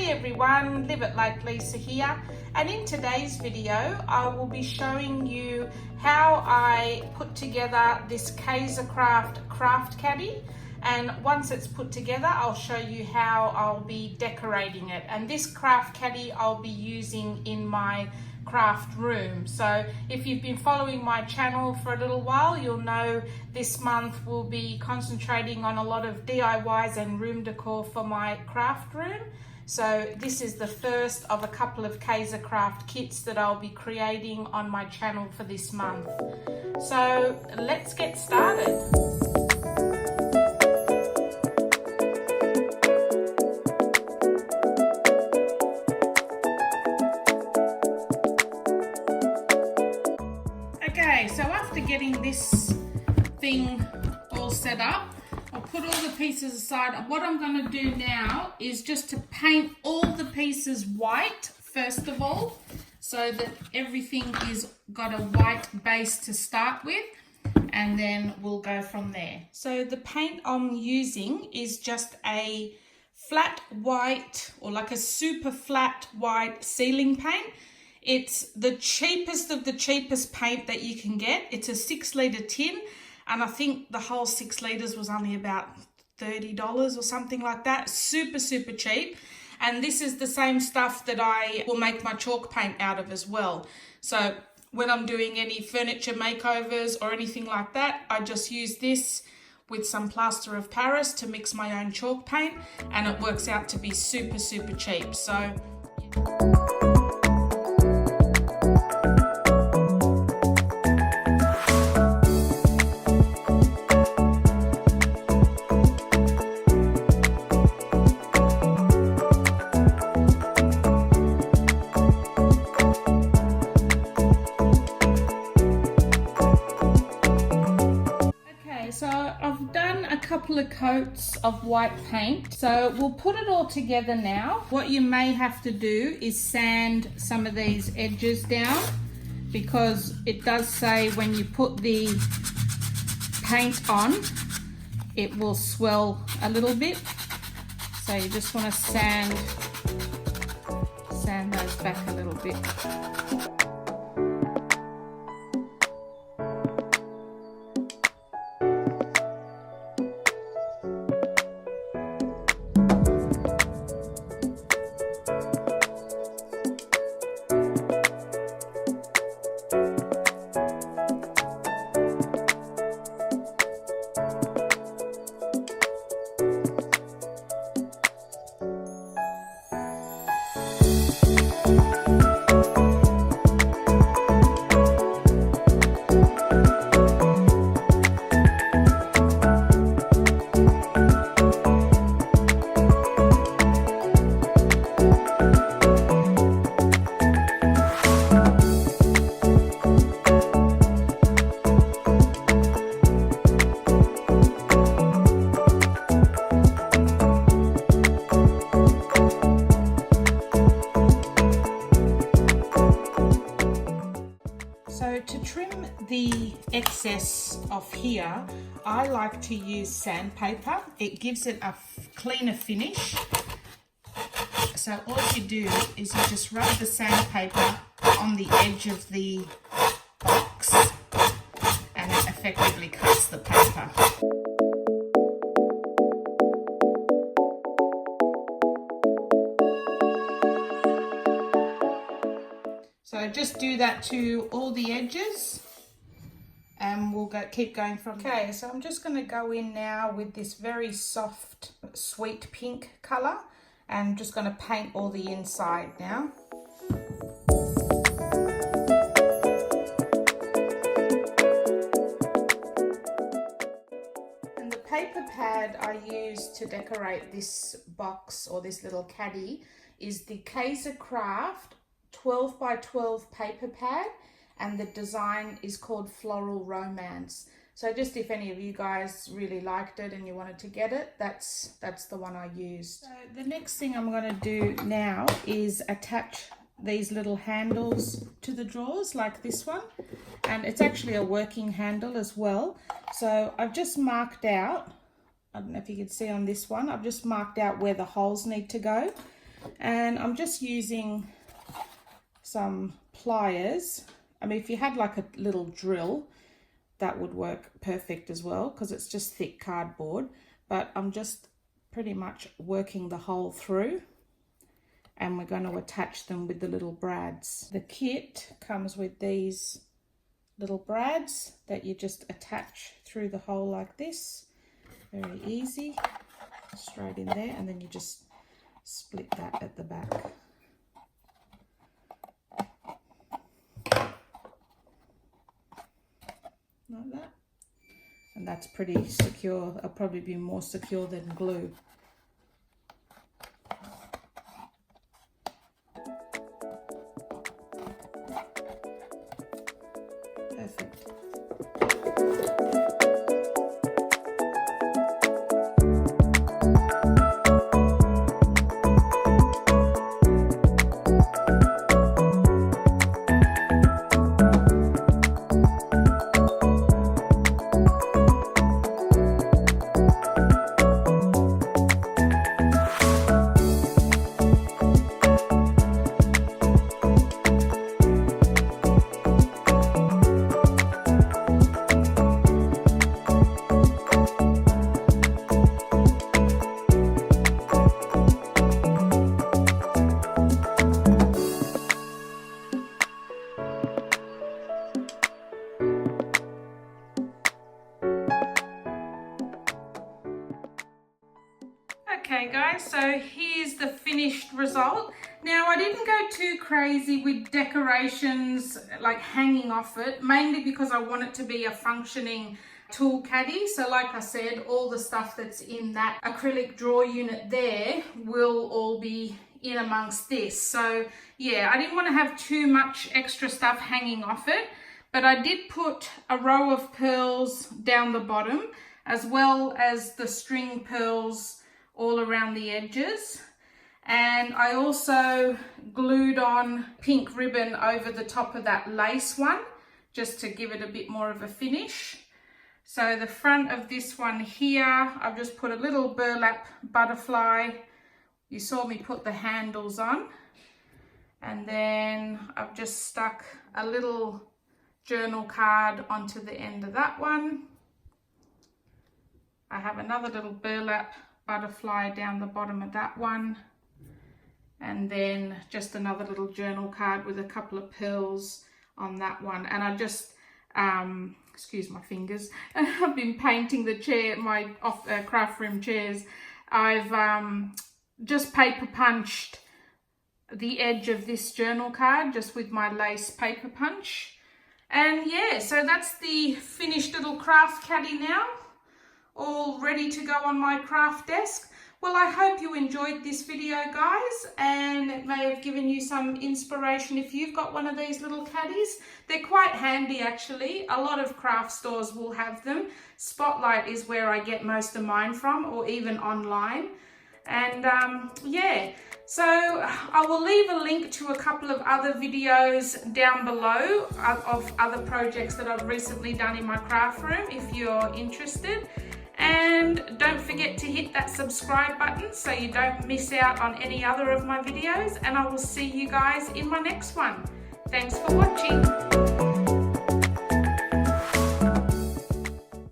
Hey everyone, Live It Like Lisa here, and in today's video I will be showing you how I put together this Kaisercraft Craft Caddy, and once it's put together I'll show you how I'll be decorating it. And this craft caddy I'll be using in my craft room. So if you've been following my channel for a little while, you'll know this month we'll be concentrating on a lot of DIYs and room decor for my craft room. So this is the first of a couple of Kaisercraft kits that I'll be creating on my channel for this month. So let's get started. Okay, so after getting this thing all set up, I'll put all the pieces aside. What I'm going to do now is just to paint all the pieces white first of all, so that everything is got a white base to start with, and then we'll go from there. So the paint I'm using is just a flat white, or like a super flat white ceiling paint. It's the cheapest of the cheapest paint that you can get. It's a 6-litre tin, and I think the whole 6 litres was only about $30 or something like that. Super cheap. And this is the same stuff that I will make my chalk paint out of as well. So when I'm doing any furniture makeovers or anything like that, I just use this with some plaster of Paris to mix my own chalk paint, and it works out to be super cheap. So I've done a couple of coats of white paint, so we'll put it all together now. What you may have to do is sand some of these edges down, because it does say when you put the paint on it will swell a little bit, so you just want to sand those back a little bit. So to trim the excess off here, I like to use sandpaper. It gives it a cleaner finish. So all you do is you just rub the sandpaper on the edge of the box, and it effectively cuts the paper. So just do that to all the edges, and we'll keep going from there. Okay, so I'm just going to go in now with this very soft, sweet pink colour, and I'm just going to paint all the inside now. And the paper pad I use to decorate this box, or this little caddy, is the Kaisercraft 12 by 12 paper pad, and the design is called Floral Romance. So just if any of you guys really liked it and you wanted to get it, that's the one I used. So the next thing I'm going to do now is attach these little handles to the drawers like this one, and it's actually a working handle as well. So I've just marked out, I don't know if you can see on this one, I've just marked out where the holes need to go. And I'm just using some pliers. I mean, if you had like a little drill, that would work perfect as well, because it's just thick cardboard. But I'm just pretty much working the hole through, and we're going to attach them with the little brads. The kit comes with these little brads that you just attach through the hole like this. Very easy, straight in there, and then you just split that at the back. Like that. And that's pretty secure. It'll probably be more secure than glue. Perfect. Okay guys, so here's the finished result. Now I didn't go too crazy with decorations like hanging off it, mainly because I want it to be a functioning tool caddy. So like I said, all the stuff that's in that acrylic drawer unit there will all be in amongst this. So yeah, I didn't want to have too much extra stuff hanging off it, but I did put a row of pearls down the bottom, as well as the string pearls all around the edges. And I also glued on pink ribbon over the top of that lace one, just to give it a bit more of a finish. So the front of this one here, I've just put a little burlap butterfly. You saw me put the handles on. And then I've just stuck a little journal card onto the end of that one. I have another little burlap butterfly down the bottom of that one, and then just another little journal card with a couple of pearls on that one. And I just excuse my fingers, I've been painting the chair, my craft room chairs. I've just paper punched the edge of this journal card just with my lace paper punch. And yeah, so that's the finished little craft caddy now, all ready to go on my craft desk. Well, I hope you enjoyed this video, guys, and it may have given you some inspiration if you've got one of these little caddies. They're quite handy, actually. A lot of craft stores will have them. Spotlight is where I get most of mine from, or even online. And yeah, so I will leave a link to a couple of other videos down below of other projects that I've recently done in my craft room if you're interested. And don't forget to hit that subscribe button so you don't miss out on any other of my videos, and I will see you guys in my next one. Thanks for watching.